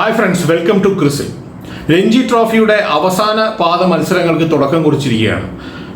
Hi friends, welcome to ക്രിസിൽ. രഞ്ജി ട്രോഫിയുടെ അവസാന പാദ മത്സരങ്ങൾക്ക് തുടക്കം കുറിച്ചിരിക്കുകയാണ്.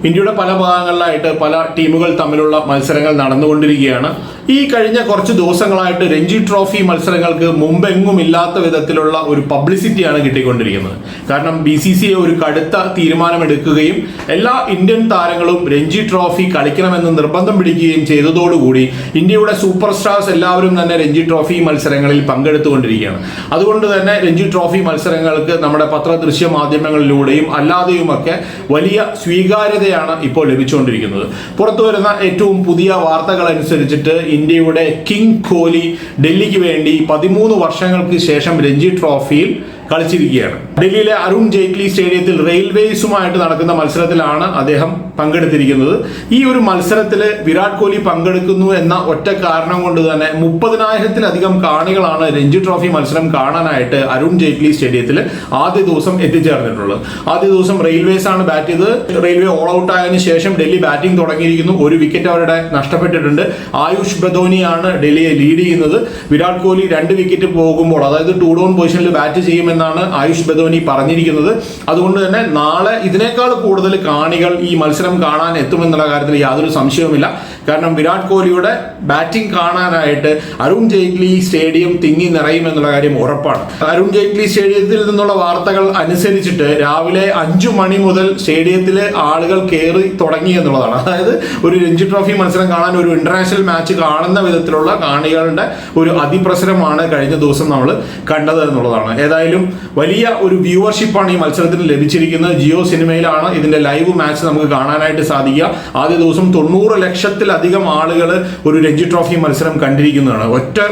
ഇന്ത്യയുടെ പല ഭാഗങ്ങളിലായിട്ട് പല ടീമുകൾ തമ്മിലുള്ള മത്സരങ്ങൾ നടന്നുകൊണ്ടിരിക്കുകയാണ്. ഈ കഴിഞ്ഞ കുറച്ച് ദിവസങ്ങളായിട്ട് രഞ്ജി ട്രോഫി മത്സരങ്ങൾക്ക് മുമ്പെങ്ങും ഇല്ലാത്ത വിധത്തിലുള്ള ഒരു പബ്ലിസിറ്റിയാണ് കിട്ടിക്കൊണ്ടിരിക്കുന്നത്. കാരണം BCCI ഒരു കടുത്ത തീരുമാനമെടുക്കുകയും എല്ലാ ഇന്ത്യൻ താരങ്ങളും രഞ്ജി ട്രോഫി കളിക്കണമെന്ന് നിർബന്ധം പിടിക്കുകയും ചെയ്തതോടുകൂടി ഇന്ത്യയുടെ സൂപ്പർ സ്റ്റാർസ് എല്ലാവരും തന്നെ രഞ്ജി ട്രോഫി മത്സരങ്ങളിൽ പങ്കെടുത്തുകൊണ്ടിരിക്കുകയാണ്. അതുകൊണ്ട് തന്നെ രഞ്ജി ട്രോഫി മത്സരങ്ങൾക്ക് നമ്മുടെ പത്രദൃശ്യ മാധ്യമങ്ങളിലൂടെയും അല്ലാതെയുമൊക്കെ വലിയ സ്വീകാര്യതയാണ് ഇപ്പോൾ ലഭിച്ചുകൊണ്ടിരിക്കുന്നത്. പുറത്തു വരുന്ന ഏറ്റവും പുതിയ വാർത്തകൾ അനുസരിച്ചിട്ട് ഇന്ത്യയുടെ കിങ് കോഹ്ലി ഡൽഹിക്ക് വേണ്ടി 13 വർഷങ്ങൾക്ക് ശേഷം രഞ്ജി ട്രോഫിയിൽ കളിച്ചിരിക്കുകയാണ്. ഡൽഹിയിലെ അരുൺ ജെയ്റ്റ്ലി സ്റ്റേഡിയത്തിൽ റെയിൽവേസുമായിട്ട് നടക്കുന്ന മത്സരത്തിലാണ് അദ്ദേഹം പങ്കെടുത്തിരിക്കുന്നത്. ഈ ഒരു മത്സരത്തിൽ വിരാട് കോഹ്ലി പങ്കെടുക്കുന്നു എന്ന ഒറ്റ കാരണം കൊണ്ട് തന്നെ 30,000-ലധികം കാണികളാണ് രഞ്ജി ട്രോഫി മത്സരം കാണാനായിട്ട് അരുൺ ജെയ്റ്റ്ലി സ്റ്റേഡിയത്തിൽ ആദ്യ ദിവസം എത്തിച്ചേർന്നിട്ടുള്ളത്. ആദ്യ ദിവസം റെയിൽവേസ് ആണ് ബാറ്റ് ചെയ്തത്. റെയിൽവേ ഓൾ ഔട്ട് ആയതിനു ശേഷം ഡൽഹി ബാറ്റിംഗ് തുടങ്ങിയിരിക്കുന്നു. ഒരു വിക്കറ്റ് അവരുടെ നഷ്ടപ്പെട്ടിട്ടുണ്ട്. ആയുഷ് ബദോനിയാണ് ഡൽഹിയെ ലീഡ് ചെയ്യുന്നത്. വിരാട് കോഹ്ലി 2 വിക്കറ്റ് പോകുമ്പോൾ, അതായത് 2 ഡൗൺ പൊസിഷനിൽ ബാറ്റ് ചെയ്യുമെന്നാണ് ആയുഷ് ബദോനി പറഞ്ഞിരിക്കുന്നത്. അതുകൊണ്ട് തന്നെ നാളെ ഇതിനേക്കാൾ കൂടുതൽ കാണികൾ ഈ മത്സരം കാണാൻ എത്തുമെന്നുള്ള കാര്യത്തിൽ യാതൊരു സംശയവുമില്ല. കാരണം വിരാട് കോഹ്ലിയുടെ ബാറ്റിംഗ് കാണാനായിട്ട് അരുൺ ജെയ്റ്റ്ലി സ്റ്റേഡിയം തിങ്ങി നിറയുമെന്നുള്ള കാര്യം ഉറപ്പാണ്. അരുൺ ജെയ്റ്റ്ലി സ്റ്റേഡിയത്തിൽ നിന്നുള്ള വാർത്തകൾ അനുസരിച്ചിട്ട് രാവിലെ 5 മണി മുതൽ സ്റ്റേഡിയത്തിൽ ആളുകൾ കയറി തുടങ്ങി എന്നുള്ളതാണ്. അതായത് ഒരു രഞ്ജി ട്രോഫി മത്സരം കാണാൻ, ഒരു ഇന്റർനാഷണൽ മാച്ച് കാണുന്ന വിധത്തിലുള്ള കാണികളുടെ ഒരു അതിപ്രസരമാണ് കഴിഞ്ഞ ദിവസം നമ്മൾ കണ്ടത് എന്നുള്ളതാണ്. ഏതായാലും വലിയ ഒരു വ്യൂവർഷിപ്പാണ് ഈ മത്സരത്തിന് ലഭിച്ചിരിക്കുന്നത്. ജിയോ സിനിമയിലാണ് ഇതിന്റെ ലൈവ് മാച്ച് നമുക്ക് കാണാനായിട്ട് സാധിക്കുക. ആദ്യ ദിവസം 90 ലക്ഷത്തിലധികം ആളുകൾ ഒരു രഞ്ജി ട്രോഫി മത്സരം കണ്ടിരിക്കുന്നതാണ്.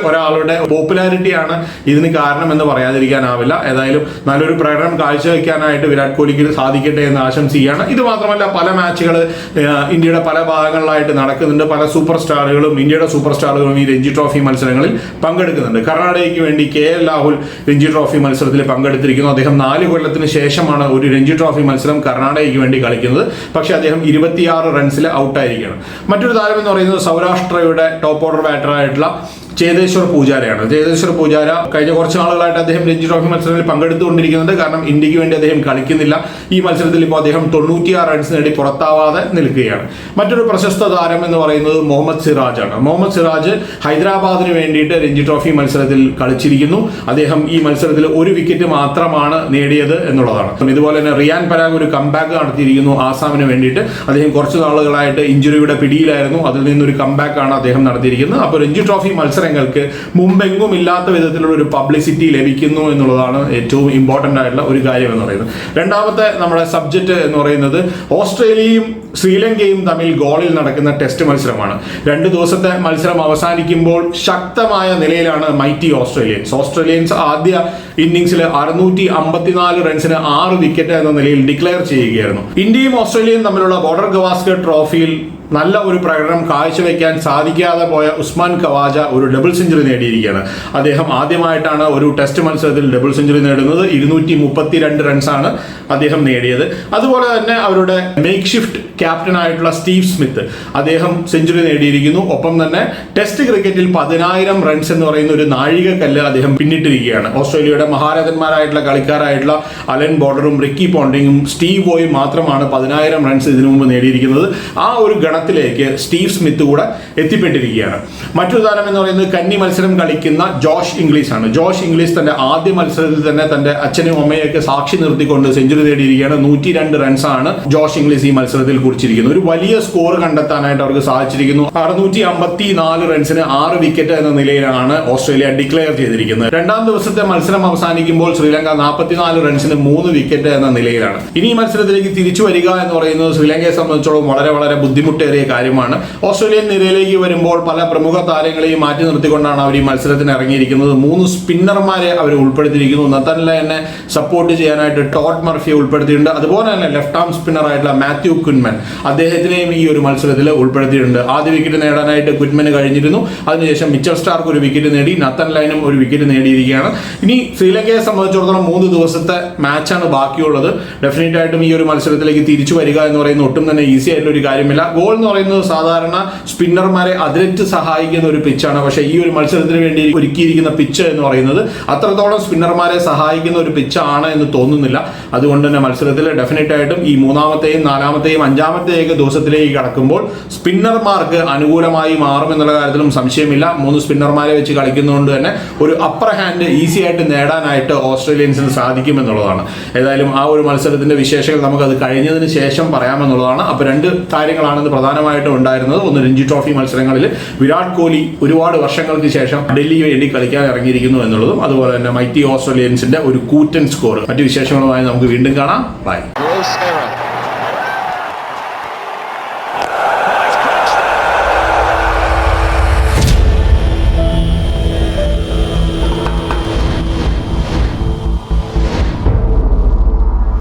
ഒരാളുടെ പോപ്പുലാരിറ്റിയാണ് ഇതിന് കാരണം എന്ന് പറയാതിരിക്കാനാവില്ല. ഏതായാലും നല്ലൊരു പ്രകടനം കാഴ്ചവെക്കാനായിട്ട് വിരാട് കോഹ്ലിക്ക് സാധിക്കട്ടെ എന്ന് ആശംസിക്കുകയാണ്. ഇത് മാത്രമല്ല, പല മാച്ചുകൾ ഇന്ത്യയുടെ പല ഭാഗങ്ങളിലായിട്ട് നടക്കുന്നുണ്ട്. പല സൂപ്പർ സ്റ്റാറുകളും, ഇന്ത്യയുടെ സൂപ്പർ സ്റ്റാറുകളും ഈ രഞ്ജി ട്രോഫി മത്സരങ്ങളിൽ പങ്കെടുക്കുന്നുണ്ട്. കർണാടകയ്ക്ക് വേണ്ടി KL രാഹുൽ രഞ്ജി ട്രോഫി മത്സരത്തിൽ പങ്കെടുത്തിരിക്കുന്നു. അദ്ദേഹം 4 കൊല്ലത്തിന് ശേഷമാണ് ഒരു രഞ്ജി ട്രോഫി മത്സരം കർണാടകയ്ക്ക് വേണ്ടി കളിക്കുന്നത്. പക്ഷേ അദ്ദേഹം 26 റൺസിൽ ഔട്ടായിരിക്കുകയാണ്. മറ്റൊരു താരം എന്ന് പറയുന്നത് സൗരാഷ്ട്രയുടെ ടോപ്പ് ഓർഡർ ബാറ്ററായിട്ടുള്ള ചേതേശ്വർ പൂജാരയാണ്. ചേതേശ്വർ പൂജാര കഴിഞ്ഞ കുറച്ച് നാളുകളായിട്ട് അദ്ദേഹം രഞ്ജി ട്രോഫി മത്സരത്തിൽ പങ്കെടുത്തുകൊണ്ടിരിക്കുന്നുണ്ട്. കാരണം ഇന്ത്യക്ക് വേണ്ടി അദ്ദേഹം കളിക്കുന്നില്ല. ഈ മത്സരത്തിൽ ഇപ്പോൾ അദ്ദേഹം 96 റൺസ് നേടി പുറത്താവാതെ നിൽക്കുകയാണ്. മറ്റൊരു പ്രശസ്ത താരം എന്ന് പറയുന്നത് മുഹമ്മദ് സിറാജ് ആണ്. മുഹമ്മദ് സിറാജ് ഹൈദരാബാദിന് വേണ്ടിയിട്ട് രഞ്ജി ട്രോഫി മത്സരത്തിൽ കളിച്ചിരിക്കുന്നു. അദ്ദേഹം ഈ മത്സരത്തിൽ 1 വിക്കറ്റ് മാത്രമാണ് നേടിയത് എന്നുള്ളതാണ്. ഇതുപോലെ തന്നെ റിയാൻ പരാഗ് ഒരു കംബാക്ക് നടത്തിയിരിക്കുന്നു ആസാമിന് വേണ്ടിയിട്ട്. അദ്ദേഹം കുറച്ച് നാളുകളായിട്ട് ഇഞ്ചുറിയുടെ പിടിയിലായിരുന്നു. അതിൽ നിന്നൊരു കംബാക്ക് ആണ് അദ്ദേഹം നടത്തിയിരിക്കുന്നത്. അപ്പോൾ രഞ്ജി ട്രോഫി മത്സരങ്ങൾക്ക് മുമ്പെങ്ങും ഇല്ലാത്ത വിധത്തിലുള്ള ഒരു പബ്ലിസിറ്റി ലഭിക്കുന്നു എന്നുള്ളതാണ് ഏറ്റവും ഇമ്പോർട്ടൻ്റ് ആയിട്ടുള്ള ഒരു കാര്യം എന്ന് പറയുന്നത്. രണ്ടാമത്തെ നമ്മുടെ സബ്ജക്റ്റ് എന്ന് പറയുന്നത് ഓസ്ട്രേലിയയും ശ്രീലങ്കയും തമ്മിൽ ഗോളിൽ നടക്കുന്ന ടെസ്റ്റ് മത്സരമാണ്. 2 ദിവസത്തെ മത്സരം അവസാനിക്കുമ്പോൾ ശക്തമായ നിലയിലാണ് മൈറ്റി ഓസ്ട്രേലിയൻസ് ആദ്യ ഇന്നിംഗ്സിൽ 654 റൺസിന് 6 വിക്കറ്റ് എന്ന നിലയിൽ ഡിക്ലെയർ ചെയ്യുകയായിരുന്നു. ഇന്ത്യയും ഓസ്ട്രേലിയയും തമ്മിലുള്ള ബോർഡർ ഗവാസ്കർ ട്രോഫിയിൽ നല്ല ഒരു പ്രകടനം കാഴ്ചവെക്കാൻ സാധിക്കാതെ പോയ ഉസ്മാൻ ഖവാജ ഒരു ഡബിൾ സെഞ്ചുറി നേടിയിരിക്കുകയാണ്. അദ്ദേഹം ആദ്യമായിട്ടാണ് ഒരു ടെസ്റ്റ് മത്സരത്തിൽ ഡബിൾ സെഞ്ചുറി നേടുന്നത്. 232 റൺസാണ് അദ്ദേഹം നേടിയത്. അതുപോലെ തന്നെ അവരുടെ മേക്ക് ഷിഫ്റ്റ് ക്യാപ്റ്റൻ ആയിട്ടുള്ള സ്റ്റീവ് സ്മിത്ത്, അദ്ദേഹം സെഞ്ചുറി നേടിയിരിക്കുന്നു. ഒപ്പം തന്നെ ടെസ്റ്റ് ക്രിക്കറ്റിൽ 10,000 റൺസ് എന്ന് പറയുന്ന ഒരു നാഴികക്കല്ല് അദ്ദേഹം പിന്നിട്ടിരിക്കുകയാണ്. ഓസ്ട്രേലിയയുടെ മഹാരഥന്മാരായിട്ടുള്ള കളിക്കാരായിട്ടുള്ള അലൻ ബോർഡറും റിക്കി പോണ്ടിങ്ങും സ്റ്റീവ് വോയും മാത്രമാണ് 10,000 റൺസ് ഇതിനു മുമ്പ് നേടിയിരിക്കുന്നത്. ആ ഒരു ഗണത്തിലേക്ക് സ്റ്റീവ് സ്മിത്ത് കൂടെ എത്തിപ്പെട്ടിരിക്കുകയാണ്. മറ്റൊരു താരം എന്ന് പറയുന്നത് കന്നി മത്സരം കളിക്കുന്ന ജോഷ് ഇംഗ്ലീഷ് ആണ്. ജോഷ് ഇംഗ്ലീഷ് തന്റെ ആദ്യ മത്സരത്തിൽ തന്നെ തന്റെ അച്ഛനും അമ്മയൊക്കെ സാക്ഷി നിർത്തിക്കൊണ്ട് സെഞ്ചുറി നേടിയിരിക്കുകയാണ്. 102 റൺസാണ് ജോഷ് ഇംഗ്ലീഷ് ഈ മത്സരത്തിൽ കുറിച്ചിരിക്കുന്നത്. ഒരു വലിയ സ്കോർ കണ്ടെത്താനായിട്ട് അവർക്ക് സാധിച്ചിരിക്കുന്നു. 654 റൺസിന് 6 വിക്കറ്റ് എന്ന നിലയിലാണ് ഓസ്ട്രേലിയ ഡിക്ലെയർ ചെയ്തിരിക്കുന്നത്. 2ാം ദിവസത്തെ മത്സരം അവസാനിക്കുമ്പോൾ ശ്രീലങ്ക 44 റൺസിന് 3 വിക്കറ്റ് എന്ന നിലയിലാണ്. ഇനി ഈ മത്സരത്തിലേക്ക് തിരിച്ചു വരിക എന്ന് പറയുന്നത് ശ്രീലങ്കയെ സംബന്ധിച്ചോളം വളരെ ബുദ്ധിമുട്ടേറിയ കാര്യമാണ്. ഓസ്ട്രേലിയൻ നിരയിലേക്ക് വരുമ്പോൾ പല പ്രമുഖ താരങ്ങളെയും മാറ്റി നിർത്തിക്കൊണ്ടാണ് അവർ ഈ മത്സരത്തിന് ഇറങ്ങിയിരിക്കുന്നത്. 3 സ്പിന്നർമാരെ അവർ ഉൾപ്പെടുത്തിയിരിക്കുന്നു. നത്തൻ ലയനെ സപ്പോർട്ട് ചെയ്യാനായിട്ട് ടോഡ് മർഫിയെ ഉൾപ്പെടുത്തിയിട്ടുണ്ട്. അതുപോലെ തന്നെ ലെഫ്റ്റ് ആം സ്പിന്നർ ആയിട്ടുള്ള മാത്യു കുൻമൻ, അദ്ദേഹത്തിനെയും ഈ ഒരു മത്സരത്തിൽ ഉൾപ്പെടുത്തിയിട്ടുണ്ട്. ആദ്യ വിക്കറ്റ് നേടാനായിട്ട് കുൻമന് കഴിഞ്ഞിരുന്നു. അതിനുശേഷം മിച്ചൽ സ്റ്റാർക്ക് ഒരു വിക്കറ്റ് നേടി, നത്തൻ ലൈനും ഒരു വിക്കറ്റ് നേടിയിരിക്കുകയാണ്. ഇനി ശ്രീലങ്കയെ സംബന്ധിച്ചിടത്തോളം 3 ദിവസത്തെ മാച്ചാണ് ബാക്കിയുള്ളത്. ഡെഫിനറ്റ് ആയിട്ടും ഈ ഒരു മത്സരത്തിലേക്ക് തിരിച്ചു വരിക എന്ന് പറയുന്നത് ഒട്ടും തന്നെ ഈസി ആയിട്ടുള്ള ഒരു കാര്യമില്ല. ഗോൾ എന്ന് പറയുന്നത് സാധാരണ സ്പിന്നർമാരെ അതിരറ്റ് സഹായിക്കുന്ന ഒരു പിച്ചാണ്. പക്ഷേ ഈ ഒരു മത്സരത്തിന് വേണ്ടി ഒരുക്കിയിരിക്കുന്ന പിച്ച് എന്ന് പറയുന്നത് അത്രത്തോളം സ്പിന്നർമാരെ സഹായിക്കുന്ന ഒരു പിച്ചാണ് എന്ന് തോന്നുന്നില്ല. അതുകൊണ്ട് തന്നെ മത്സരത്തിൽ ഡെഫിനറ്റ് ആയിട്ടും ഈ മൂന്നാമത്തെയും നാലാമത്തെയും അഞ്ചാമത്തെയൊക്കെ ദിവസത്തിലേക്ക് കടക്കുമ്പോൾ സ്പിന്നർമാർക്ക് അനുകൂലമായി മാറുമെന്നുള്ള കാര്യത്തിലും സംശയമില്ല. 3 സ്പിന്നർമാരെ വെച്ച് കളിക്കുന്നതുകൊണ്ട് തന്നെ ഒരു അപ്പർ ഹാൻഡ് ഈസി ആയിട്ട് നേടാനായിട്ട് ഓസ്ട്രേലിയൻസിന് സാധിക്കുമെന്നുള്ളതാണ്. ഏതായാലും ആ ഒരു മത്സരത്തിന്റെ വിശേഷങ്ങൾ നമുക്കത് കഴിഞ്ഞതിന് ശേഷം പറയാമെന്നുള്ളതാണ്. അപ്പോൾ 2 കാര്യങ്ങളാണ് പ്രധാനമായിട്ടും ഉണ്ടായിരുന്നത്. ഒന്ന്, രഞ്ജി ട്രോഫി മത്സരങ്ങളിൽ വിരാട് കോഹ്ലി ഒരുപാട് വർഷങ്ങൾക്ക് ശേഷം ഡൽഹിക്ക് വേണ്ടി കളിക്കാൻ ഇറങ്ങിയിരിക്കുന്നു എന്നുള്ളതും, അതുപോലെ തന്നെ മൈറ്റി ഓസ്ട്രേലിയൻസിന്റെ ഒരു കൂറ്റൻ സ്കോർ. മറ്റു വിശേഷങ്ങളുമായി നമുക്ക് വീണ്ടും കാണാം. ബൈ.